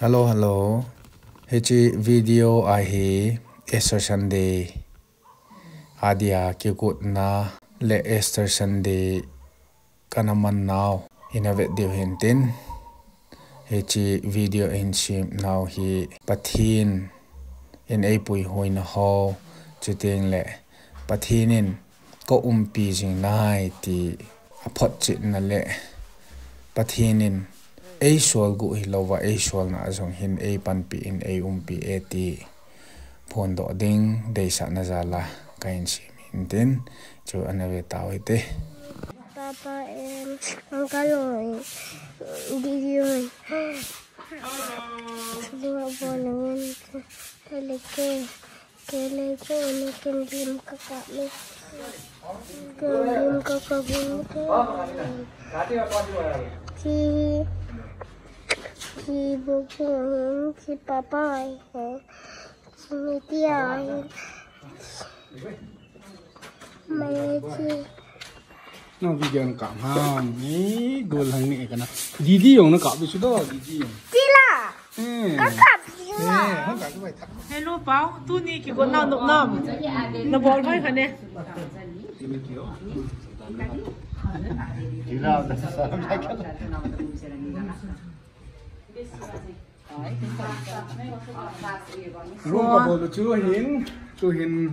Hello. Hechi video ahi Easter Sunday. Adia kikut na le Easter Sunday kanaman now inavet dio hintin. Hechi video in shim now hi pathin in apui hoina ho chuting le pathinin ko umpi jing nai ti apot chit na le pathinin a sol gu hilova a sol na azong hin a panpi in a umpi a ti phone do ding de sa na zala kain si mintin chu anave tawite Papa ang kaloi video dua bolangan keleke ini kendim kakak ni kendim kakak bunyi si buku si papa si media mai si nó video nó cảm ham ý đồ lần này cái nào Didi dùng nó cảm bị số đó Didi dùng Tila kakak không cả cái bài thật Hello Bảo, tu ni kêu con nào nộp nộp, nó bỏ cái phần này. chỉ là sao lại cái luôn có bộ chưa hiến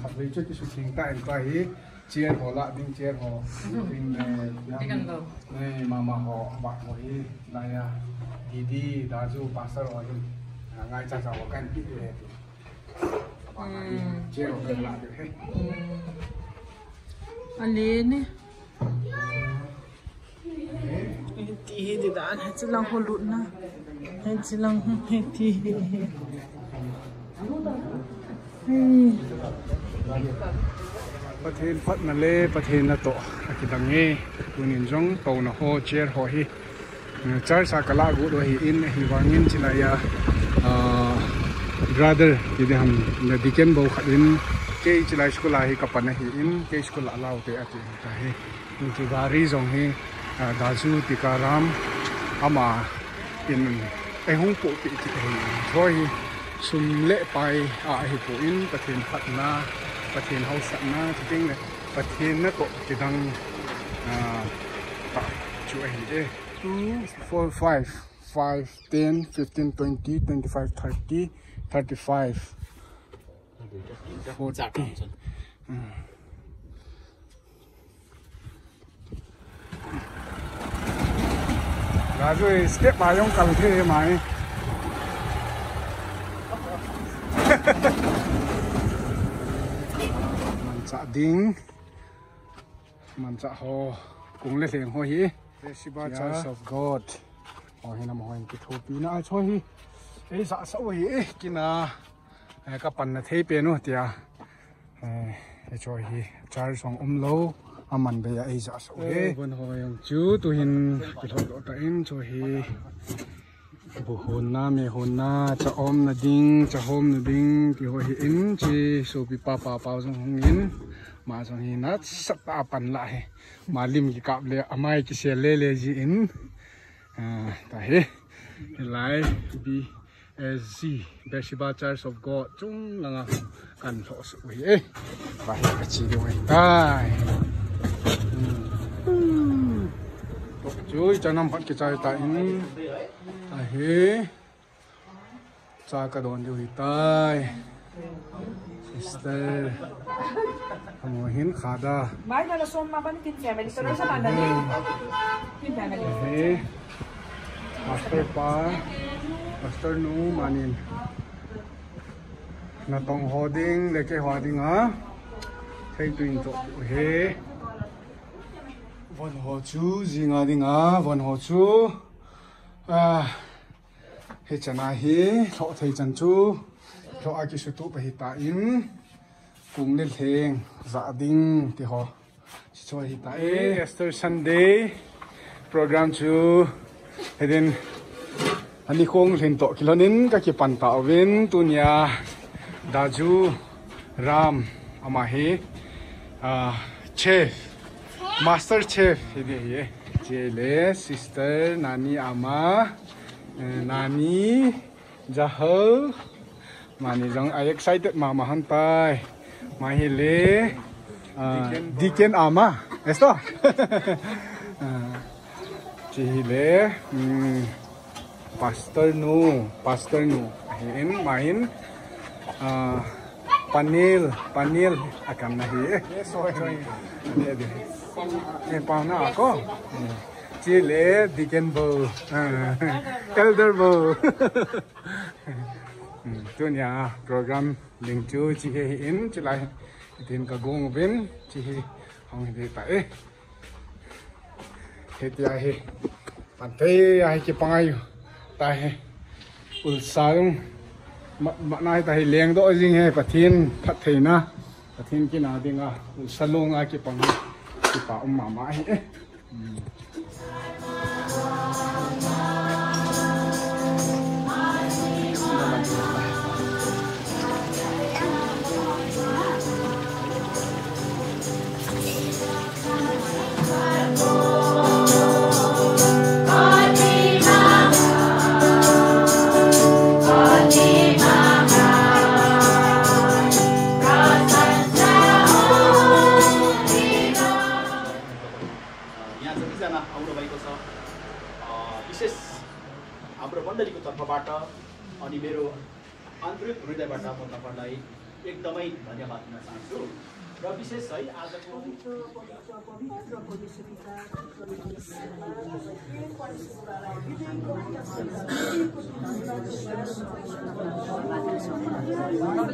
phát huy cho cái sự hiện tại cái chia họ lại tiếng chia họ tiếng này mà họ bạn họ này Didi đã du pastor rồi ngay cha cháu cái gì đấy chia họ lại được hết Anh lên nè. Tí thì đã chỉ lòng hồ lụn na, chỉ lòng tí.ประเทศพัฒนาเล่ประเทศนาโตอากิตังเง่ตัวนินจงโตนะโฮเชียร์โฮฮิจาร์สักลากูด้วยอินฮิวางินชิลายาbrother ที่เดี๋ยวเราดิเกนบอกขัดอินเกย์ชิลายสกุลาฮิกับปนฮิอินเกย์สกุลาลาวเตอติตาฮิอินที่การีจงฮิดาจูติการามอามาอินไอฮงปุติจิตฮิช่วยสุมเละไปฮิปุอินประเทศพัฒนาประเทศเฮาสันนะจริงเลยประเทศนั้นก็จะดังช่วยให้2 4 5 10 15 20 25 30 35 40แล้วด้วยสเต็ปมาย่องกันเท่ไหมจะดิ้งมันจะหอกุ้งเลี้ยงหอยเรซิบา Church of God หอยน้ำหอยกิโทปีน่าช่วยสะสวยกินกับปันเทเปียโนเตียช่วย Church ของโลอามันเบียสะสวยบนหอยจูตัวหินกิโทโลตันช่วยบุหน้าเมหน้าจะอมนาดิ้งจะหอมนาดิ้งที่หัวหินจีสูบป้าจงหงหินมาจงหินนัดสัตว์ปันละมาลิมกิกับเลยอามายกิเสียเล่จีอินแต่เฮ้ไลบีเอซีเบชิบา Church of God จุงลังกันโสสวยไปกระชีด้วยได้ช่วยจะนำพัดกิจใจอินเฮ้จากระโดดอยู่ที่ใต้ซิสเตอร์ทำหัวหินขาดาไม่มาละส่งมาบ้านกินแกไม่ได้ก็ได้สบายนะนี่กินแกไม่ได้เฮ้มาสเตอร์ป้ามาสเตอร์นูมานินน่าต้องฮอดิ้งเล็กฮอดิ้งอ่ะใช้ตัวอินโตเฮ้วันหัวชูจิงอ่ะดิ้งอ่ะวันหัวชูเฮจันอาฮีโลเทจันจูโลอากิสุตุไปฮิตาอินกุ้งเล่นเพลงซาดิงที่หอช่วยฮิตาEaster Sunday โปรแกรมจูเฮดินอันนี้คงเห็นโตกิโลนินก็เก็บปันตาวินตุนยาดาจูรามอามาฮีเชฟมาสเตอร์เชฟเฮดิเจเลซิสเตอร์นานีอามา Nani Jahal Mani Jong I excited Mama Hanpai Mahile Diken Ama Esto Chihile Pastor Nu Hin Mahin Panil akan nahi pauna ako Chile Diken Bo Elder Bo tunya program ling chu chi he in chilai tin ka gong bin chi hong de ta he tia he pan te ai ki pangai ta he ul sarung ma nai ta he leng do jing he pathin phat theina pathin ki na dinga ul salung a ki pangai ki pa ma he हाम्रो मण्डलीको तर्फबाट अनि मेरो आन्तरिक हृदयबाट म तपाईलाई एकदमै धन्यवाद दिन चाहन्छु र विशेष है आजको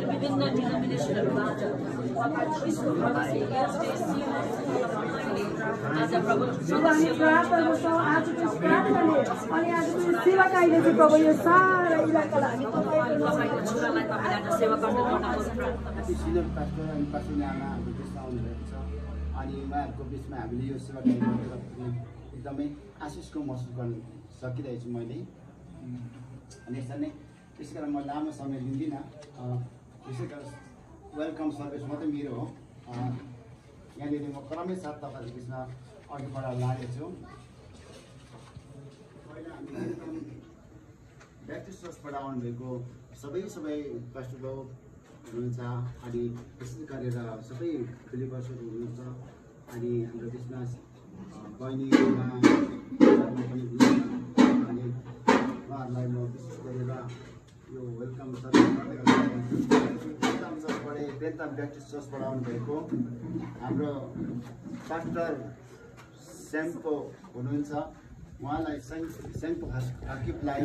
विभिन्न डिनोमिनेसनहरूबाट आज प्रभु प्रभु यो सारा इलाकालाई तपाईको छोरालाई तपाईलाई सेवा गर्न अनि उहाँहरूको बिचमा हामीले यो सेवा गरेर एकदमै आशिषको महसुस गर्न सकिरहेको छु मैले अनि यसरी नै त्यसै कारण म लामो समय लिँदिनँ त्यसै कारण वेलकम सर्भिस मात्रै मेरो हो यहाँनिर म क्रमै साथ तपाईँहरूको बिचमा अघि बढाएर लागेको छु पहिला हामी ब्याप्टिस्ट चर्चबाट आउनुभएको सबै पास्टर हुनुहुन्छ अनि विशेष गरेर सबै बिलिभर्सहरू हुनुहुन्छ अनि हाम्रो बिचमा बहिनीमा पनि अनि उहाँहरूलाई म विशेष गरेर यो वेलकम चर्चबाट बेलताम ब्याप्टिस्ट चर्चबाट आउनुभएको हाम्रो पास्टर स्याम्पो हुनुहुन्छ उहाँलाई स्याम्पो हाकिफलाई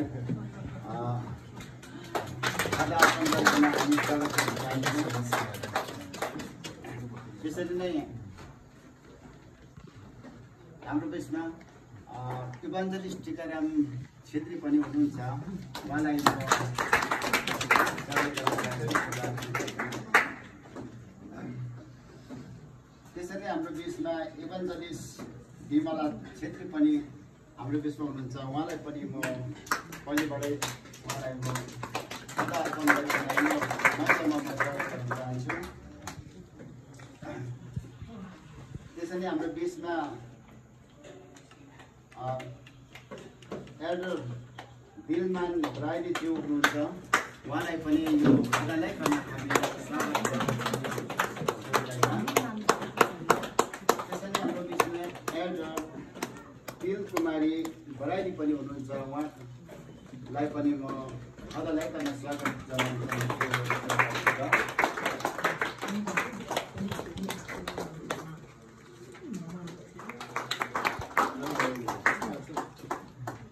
त्यसरी नै हाम्रो बिचमा इभान्जलिस्ट टिकाराम छेत्री पनि हुनुहुन्छ उहाँलाई त्यसरी हाम्रो बिचमा इभान्जलिस्ट विमला छेत्री पनि हाम्रो बिचमा हुनुहुन्छ उहाँलाई पनि म पहिलेबाटै उहाँलाई म चाहन्छु त्यसैले हाम्रो बिचमा एल्डर बिलमान राईज्यू हुनुहुन्छ उहाँलाई पनि यो खानालाई गर्न त्यसैले हाम्रो बिचमा एल्डर बिल कुमारी बराइली पनि हुनुहुन्छ उहाँलाई पनि म अदालाई गर्न स्वागत जनाउन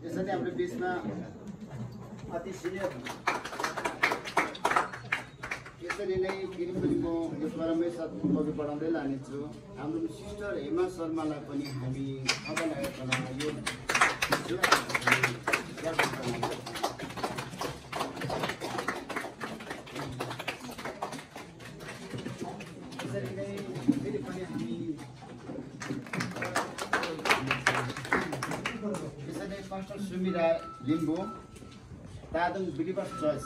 यसरी हाम्रो बिचमा अति सिनियर यसरी नै फेरि पनि म यो परमेश साथ अघि बढाउँदै लानेछु हाम्रो सिस्टर हेमा शर्मालाई पनि हामी अदालाई यो pastor Sumira Limbu Tadong believers church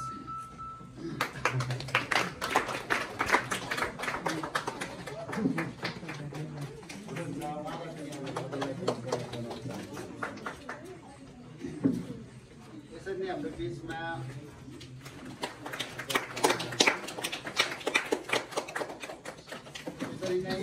यसरी नै हाम्रो बिचमा यसरी नै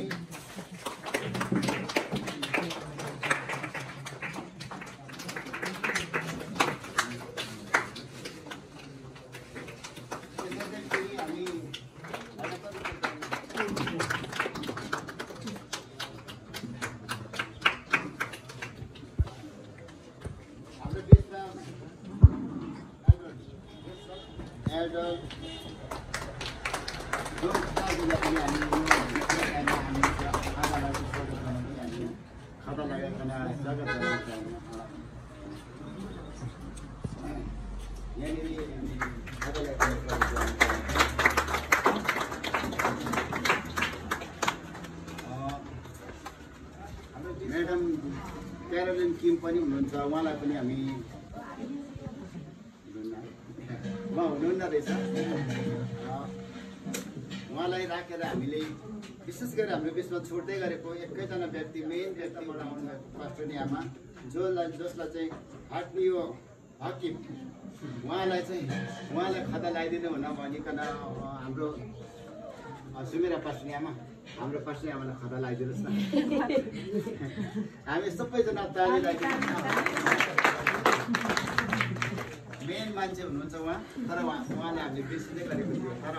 म्याडम क्यारोलिन किम पनि हुनुहुन्छ उहाँलाई पनि हामी हुनुहुन्न रहेछ उहाँलाई राखेर हामीले विशेष गरी हाम्रो बिचमा छुट्दै गरेको एकैजना व्यक्ति मेन व्यक्तिबाट आउनुभएको पास्टरनी आमा जसलाई चाहिँ हाटनियो हकिम उहाँलाई खदा लगाइदिनु हुन भनिकन हाम्रो सुमेरा पास्टरनी आमा हाम्रो पास्टरनी आमालाई खदा लगाइदिनुहोस् न हामी सबैजना ताली मेन मान्छे हुनुहुन्छ उहाँ तर उहाँले हामीले बिर्सिँदै गरेको थियो तर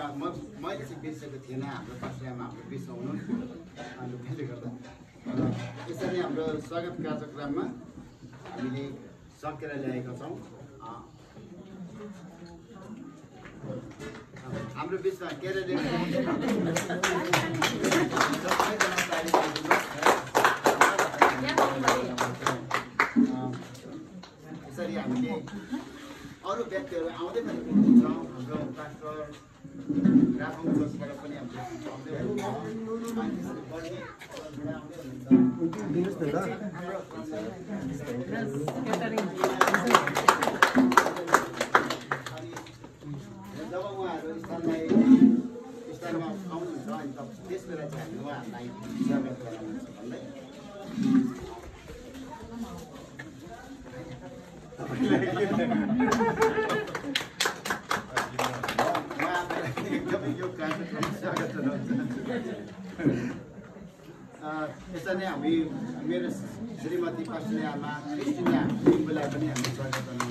मैले चाहिँ बिर्सेको थिएन हाम्रो पास्टरमा हाम्रो बिचमा हुनुहुन्थ्यो अनि त्यसले गर्दा यसरी हाम्रो स्वागत कार्यक्रममा हामीले सकेर ल्याएका छौँ हाम्रो बिचमा केरेले यसरी हामीले अरू व्यक्तिहरू आउँदै पनि हुनुहुन्छ हाम्रो पास्टर राफुङ जोसबाट पनि हामीले आउँदै हुनुहुन्छ अनि त्यसरी बढी आउँदै हुनुहुन्छ जब उहाँहरू स्थानमा आउनुहुन्छ अनि त्यस बेला चाहिँ हामी उहाँहरूलाई स्वागत गराउनुहुन्छ भन्दै एकदमै यो कार्यक्रम स्वागत यसरी नै हामी मेरो श्रीमती पास्टरनी आमा क्रिस्टिना लिम्बुलाई पनि हामी स्वागत गर्न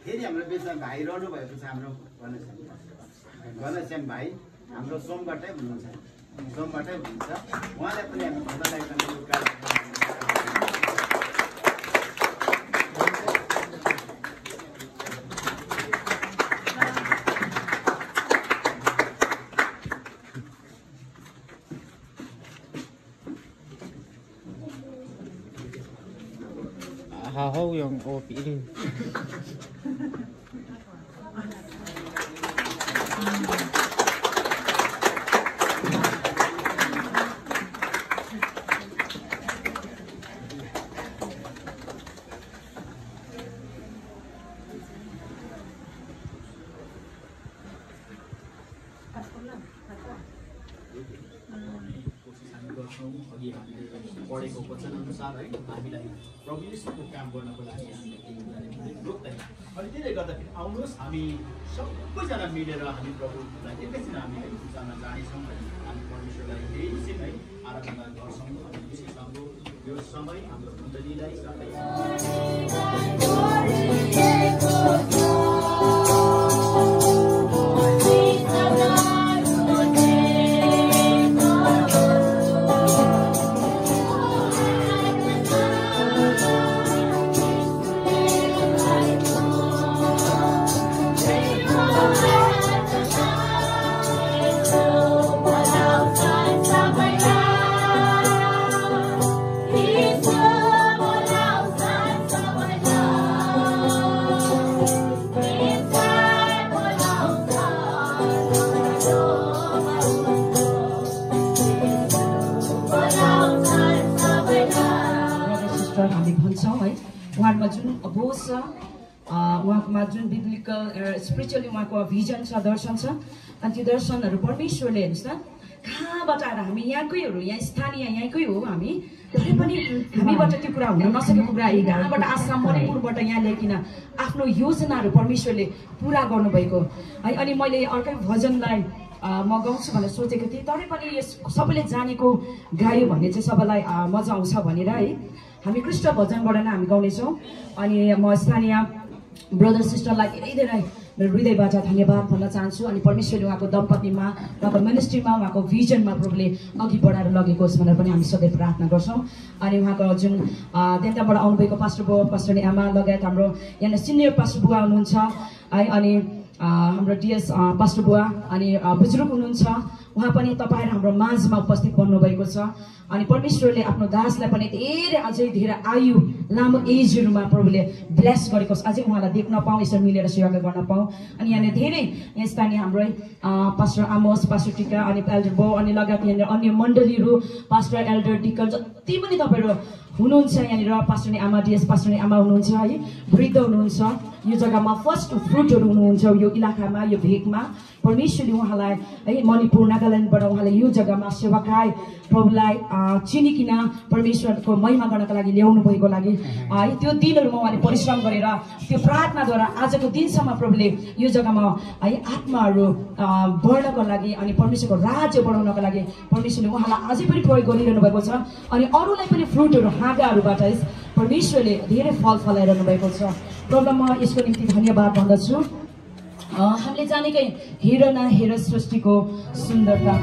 फेरि हाम्रो बिचमा भाइ रहनु भएको छ हाम्रो घनश्याम भाइ हाम्रो सोमबाटै हुनुहुन्छ उहाँलाई पनि हामी खदालाई hao yang OP ini. अघि हामीले पढेको वचन अनुसार है हामीलाई प्रभु येशूको काम गर्नको लागि हामीले रोक्दैन अनि त्यसले गर्दाखेरि आउनुहोस् हामी सबैजना मिलेर हामी प्रभुलाई एकैछिन हामी जान जानेछौँ हामी परमेश्वरलाई एकैछिन है आराधना गर्छौँ अनि विशेष हाम्रो यो समय हाम्रो मण्डलीलाई He's उहाँमा जुन बोझ छ उहाँकोमा जुन बिब्लिकल स्पिरिचुअली उहाँको भिजन छ दर्शन छ अनि त्यो दर्शनहरू परमेश्वरले हेर्नुहोस् न कहाँबाट आएर हामी यहाँकैहरू यहाँ स्थानीय यहाँकै हो हामी तरै पनि हामीबाट त्यो कुरा हुन नसकेको कुरा कहाँबाट आसाम मणिपुरबाट यहाँ ल्याइकन आफ्नो योजनाहरू परमेश्वरले पुरा गर्नुभएको है। अनि मैले अर्कै भजनलाई म गाउँछु भनेर सोचेको थिएँ तरै पनि यस सबैले जानेको गायो भने चाहिँ सबैलाई मजा आउँछ भनेर है हामी कृष्ण भजनबाट नै हामी गाउनेछौँ। अनि म स्थानीय ब्रदर सिस्टरलाई धेरै धेरै मेरो हृदयबाट धन्यवाद भन्न चाहन्छु। अनि परमेश्वरले उहाँको दम्पतिमा उहाँको मिनिस्ट्रीमा उहाँको भिजनमा प्रभुले अघि बढाएर लगेको होस् भनेर पनि हामी सधैँ प्रार्थना गर्छौँ। अनि उहाँको जुन त्यहाँबाट आउनुभएको पास्टर बुवा पास्टरनी आमा लगायत हाम्रो यहाँ सिनियर पास्टर बुवा हुनुहुन्छ है अनि हाम्रो डिएस पास्टर बुवा अनि बुजुर्ग हुनुहुन्छ उहाँ पनि तपाईहरु हाम्रो माझमा उपस्थित बन्नुभएको छ। अनि परमेश्वरले आफ्नो दासलाई पनि धेरै अझै धेरै आयु लामो एजहरुमा प्रभुले ब्लेस गरेको छ। अझै उहाँलाई देख्न पाऊँ यसरी मिलेर सेवा गर्न पाऊँ। अनि यहाँ धेरै यहाँ स्थानीय हाम्रो पास्टर आमोस पास्टर टिका अनि एल्डर बो अनि लगायत यहाँ अन्य मण्डलीहरु पास्टर एल्डर डिकन जति पनि तपाईहरु हुनुहुन्छ यहाँनिर पास्टरनी आमा डिएस पास्टरनी आमा हुनुहुन्छ है वृद्ध हुनुहुन्छ यो जग्गामा फर्स्ट फ्रुटहरु हुनुहुन्छ यो इलाकामा यो भेगमा परमेश्वरले उहाँलाई है मणिपुर नागाल्यान्डबाट उहाँले यो जग्गामा सेवाकाय प्रभुलाई चिनिकिन परमेश्वरको महिमा गर्नका लागि ल्याउनु भएको लागि है त्यो दिनहरुमा उहाँले परिश्रम गरेर त्यो प्रार्थनाद्वारा आजको दिनसम्म प्रभुले यो जग्गामा है आत्माहरु बढ्नको लागि अनि परमेश्वरको राज्य बढाउनको लागि परमेश्वरले उहाँलाई अझै पनि प्रयोग गरिरहनु भएको छ। अनि अरूलाई पनि फ्रुटहरु हाँगाहरुबाट परमेश्वरले धेरै फल फलाइरहनु भएको छ। प्रभुलाई म यसको निम्ति धन्यवाद भन्दछु। हामीले जानेकै हेर न हेर सृष्टिको सुन्दरता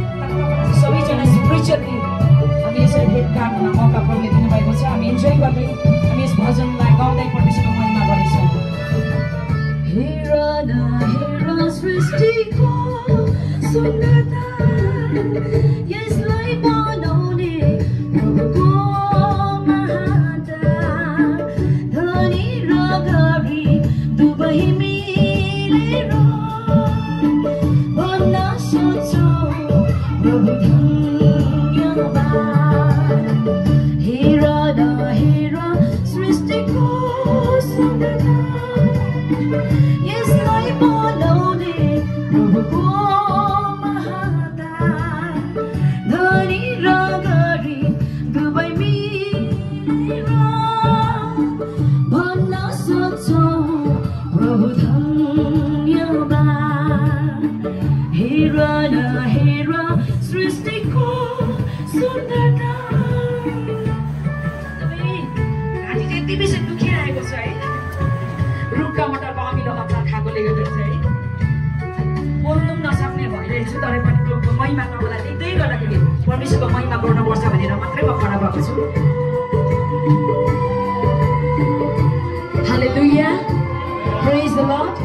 सबैजना स्पिरिचुअली हामी यसरी भेट गर्न मौका प्रभुले दिनुभएको छ। हामी इन्जोय गर्दै हामी यस भजनलाई गाउँदै परमेश्वरको महिमा गर्नेछौँ। हेर न हेर सृष्टिको सुन्दरता यसलाई बनाउने प्रभुको महानता धनी र गरीब दुवै मिलेर भन्न सोचौँ प्रभु धन्यवाद। हेर न हेर सृष्टिको सुन्दरता यसलाई बनाउने प्रभुको महानता धनी र गरीब दुवै मिलेर भन्न सक्छौँ प्रभु धन्यवाद। हेर न हेर सृष्टिको सुन्दरता घाँटी चाहिँ यति बेसी दुखिरहेको छ है रुखका मटरको अमिलो अचार खाएकोले गर्दा चाहिँ बोल्नु नसक्ने भइरहेछु तरै पनि प्रभुको महिमा तपाईँलाई देख्दै गर्दाखेरि परमेश्वरको महिमा गर्नुपर्छ भनेर मात्रै म खडा भएको छु। हालेलुया प्रेज द लर्ड।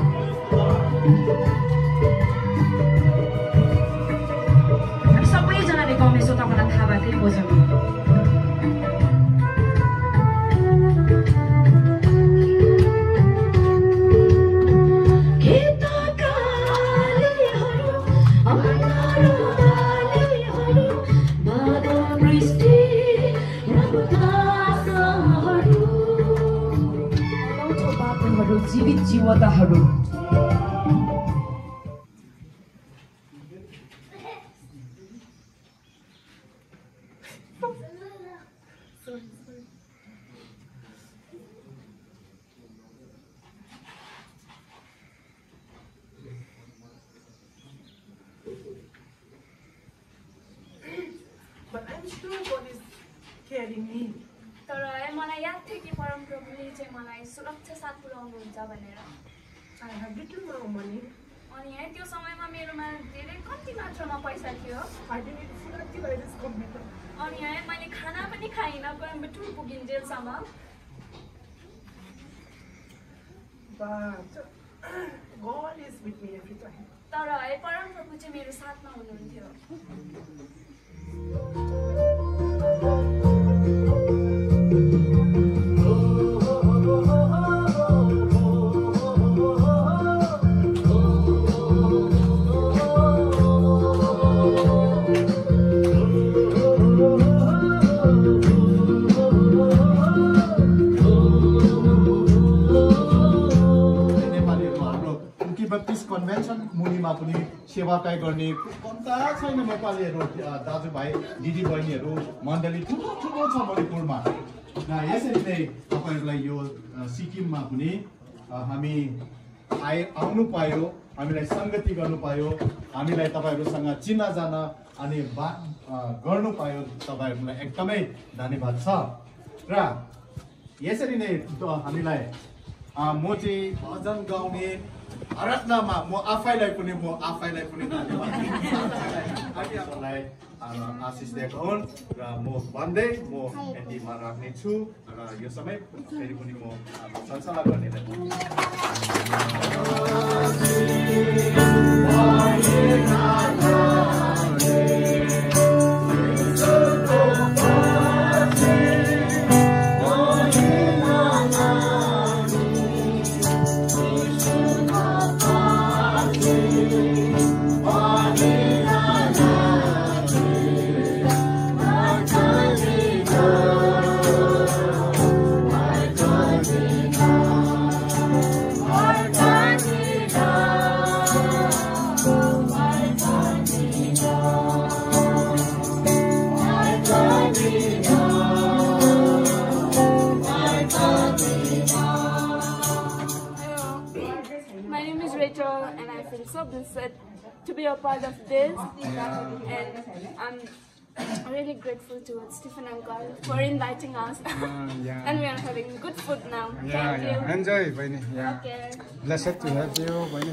हामी सबैजनाले गाउनेछौँ तपाईँलाई थाहा भएकै भोजन जीवित जीवताहरू But I'm sure God is carrying me. तर मलाई याद थियो कि परमप्रभुले चाहिँ मलाई सुरक्षा साथ पुर्याउनुहुन्छ भनेर। I have little more money. अनि है त्यो समयमा मेरोमा धेरै कम्ती मात्रामा पैसा थियो। I didn't eat food until I was computer. अनि है मैले खाना पनि खाइनँ Coimbatore पुगिन्जेलसम्म। But God is with me every time. तर है परमप्रभु चाहिँ मेरो साथमा हुनुहुन्थ्यो। कन्भेन्सन मुनिमा पनि सेवाकाई गर्ने कम्ता छैन नेपालीहरू दाजुभाइ दिदीबहिनीहरू मण्डली ठुलो छ मणिपुरमा। यसरी नै तपाईँहरूलाई यो सिक्किममा पनि हामी आउनु पायो, हामीलाई सङ्गति गर्नु पायो, हामीलाई तपाईँहरूसँग चिनाजाना अनि बात गर्नु पायो, तपाईँहरूलाई एकदमै धन्यवाद छ। र यसरी नै हामीलाई म चाहिँ भजन गाउने रत्नमा म आफैलाई पनि धन्यवाद दिन्छु। आशिष दिएको हुन् र म भन्दै म यतिमा राख्नेछु र यो समय फेरि पनि म संसल्लाह गर्नेलाई to be a part of this, and I'm really grateful to Stephen Uncle for inviting us. And we are having good food now. Thank you. Enjoy, Baini. Okay. Blessed to have you, Baini.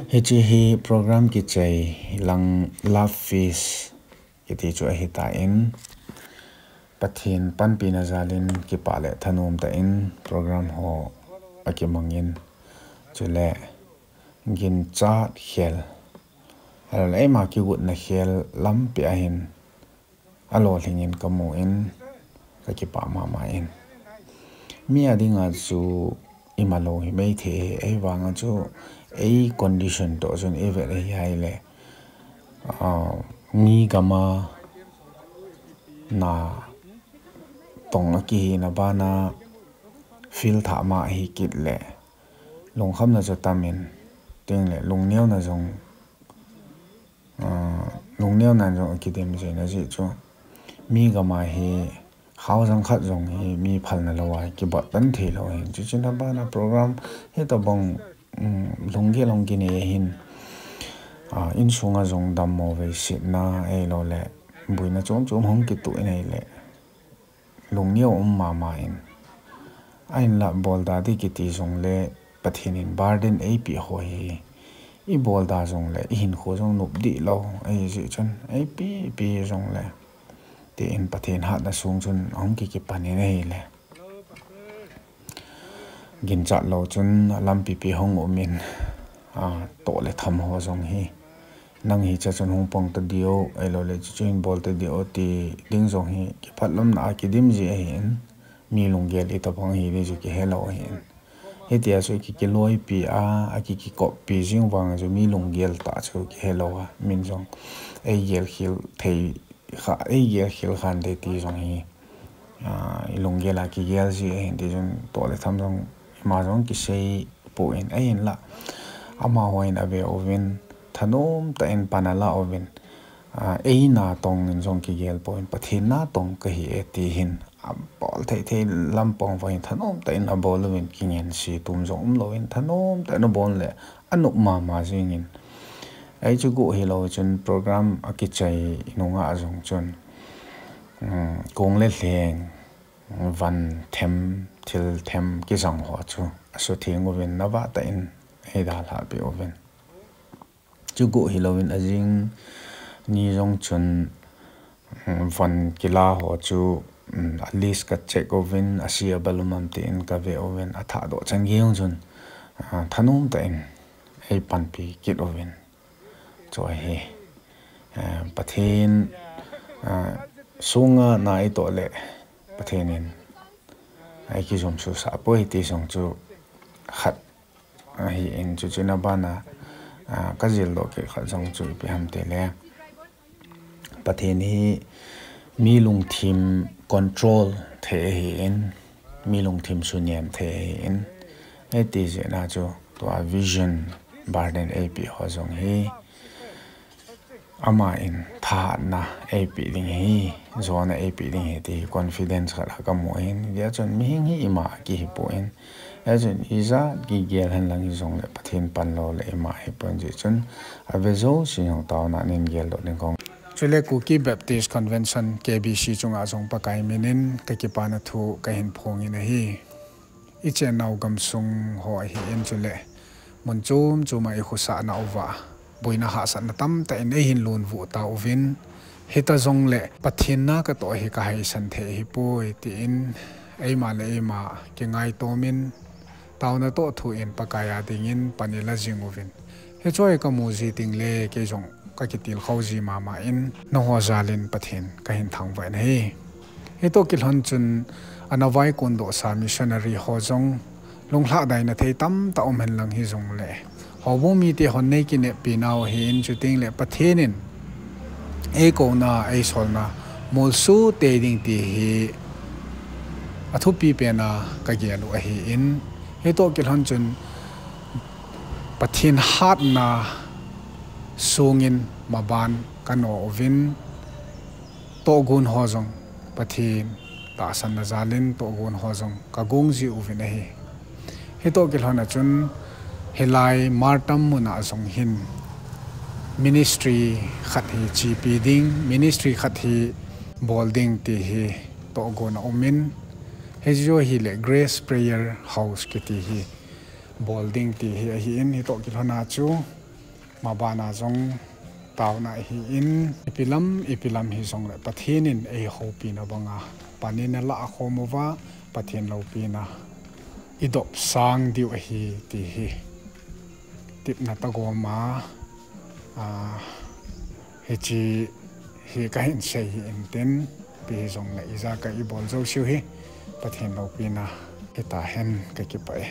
Hi program ki chai lang love feast kiti chu hi ta in pathin pan pina zalin ki pale thanom ta in program ho akimangin chule gin chat khel alai ma ki gut na khel lam pi ahin alo lingin kamu in ka ki pa ma ma in mi adinga chu imalo hi mai the ai wanga chu ai condition to zon ever ai le mi gama na tong ki na bana fil tha ma hi kit le long kham na tamin teng le long neu na jong long neu na jong academy je na ji chu mi gama hi how jang khat jong hi mi phal na lawa ki ba tan the lo hin chu chin ba na program he to bong longge ne hin in sunga jong dam mo ve sit na e lo le buina chom hong ki tu nei le long neu ma ma in ain la bol da di ki ti jong le pathinin barden ap ho hi I bol da jong le hin kho jong nup di lo ai ji chun ap pi jong le te in pathin hat na sung chun hong ki pani nei le gin chat lo chun lam pi hong omin to le tham ho jong hi nang hi cha chun hong pong ta dio ai lo le chuin bol ta dio ti ding jong hi ki phatlom na ki dim ji hin mi lunggel ita pang hi le ju ki hello hin hetia so ki loi pi a ki ko pi jing wang ju mi lunggel ta chu ki hello min jong ai yel khil thei kha ai yel khil khan de ti jong hi lunggel a ki yel ji hin de jong to le tham jong ma jong ki sei po in ai in la ama hoin ave ovin thanom ta en panala ovin ai na tong in jong ki yel po in pathin na tong ka hi e ti hin bol thei lampong vai thanom ta in a bol win kingen si tum jong loin thanom ta no bon le anu ma jingin ai chu go hi lo chun program a ki chai inunga jong chun kong le leng van them til them ki jang ho chu so thing win na ba ta in ai da la bi oven chu go hi lo win ajing ni jong chun van kila ho chu at least ka check oven asia balumam te in ka ve oven atha do changyong chun thanom ta in ei panpi kit oven cho he pathin sunga na I to le pathinin ai ki jom su sa poi ti song chu khat hi in chu china bana ka jil lo ke kha jong chu pi ham te le pathin hi mi lung thim control the in mi lung thim sunyam the in e ti je na chu to a vision burden AP ho jong hi ama in tha na AP ding hi zona AP ding hi ti confidence khala ka mo in ya chon mi hi ima ki hi po in ajin iza gi gel han lang jong le pathin pan lo le ima hi pon ji chun avezo sing taw na nin gel lo ning kong chule Kuki Baptist Convention KBC chunga jong pakai minin ka ki pana thu ka hin phong in hi iche nau gam sung ho hi en chule mun chum chuma I khusa na uwa boina ha san na tam ta in hin lun vu ta ovin hita jong le pathin na ka to hi ka hai san the hi poi ti in ei ma le ei ma ke ngai to min taw na to thu in pakaya dingin panila jing ovin he choi ka mu ji ting le ke jong ka ki til khauji mama in no ho zalin pathin ka hin thang vai nei he to kil han chun anawai kon do sa missionary ho jong longla dai na thei tam ta om hen lang hi jong le ho bo mi te hon nei ki ne pinao hin chu ting le pathinin e ko na e sol na mol su te ding ti hi athu pi pe na ka ge lu a hi in he to kil han chun pathin hat na sungin maban kano ovin to gun hojong pathin ta san na zalin to gun hojong ka gong ji ovin hi he to gil hona chun helai martam muna song hin ministry khat hi GP ding ministry khat hi bolding ti hi to gun omin he jo hi le grace prayer house ki ti hi bolding ti hi in hi to gil hona chu mabana jong tawna hi in ipilam hi jong le pathinin ei hopi na banga panina la khomowa pathin lo pina idop sang diu hi ti hi tip na tagoma he chi hi ka hin sei hi inten pi jong le iza ka I bol zo siu hi pathin lo pina kita hen ka ki pai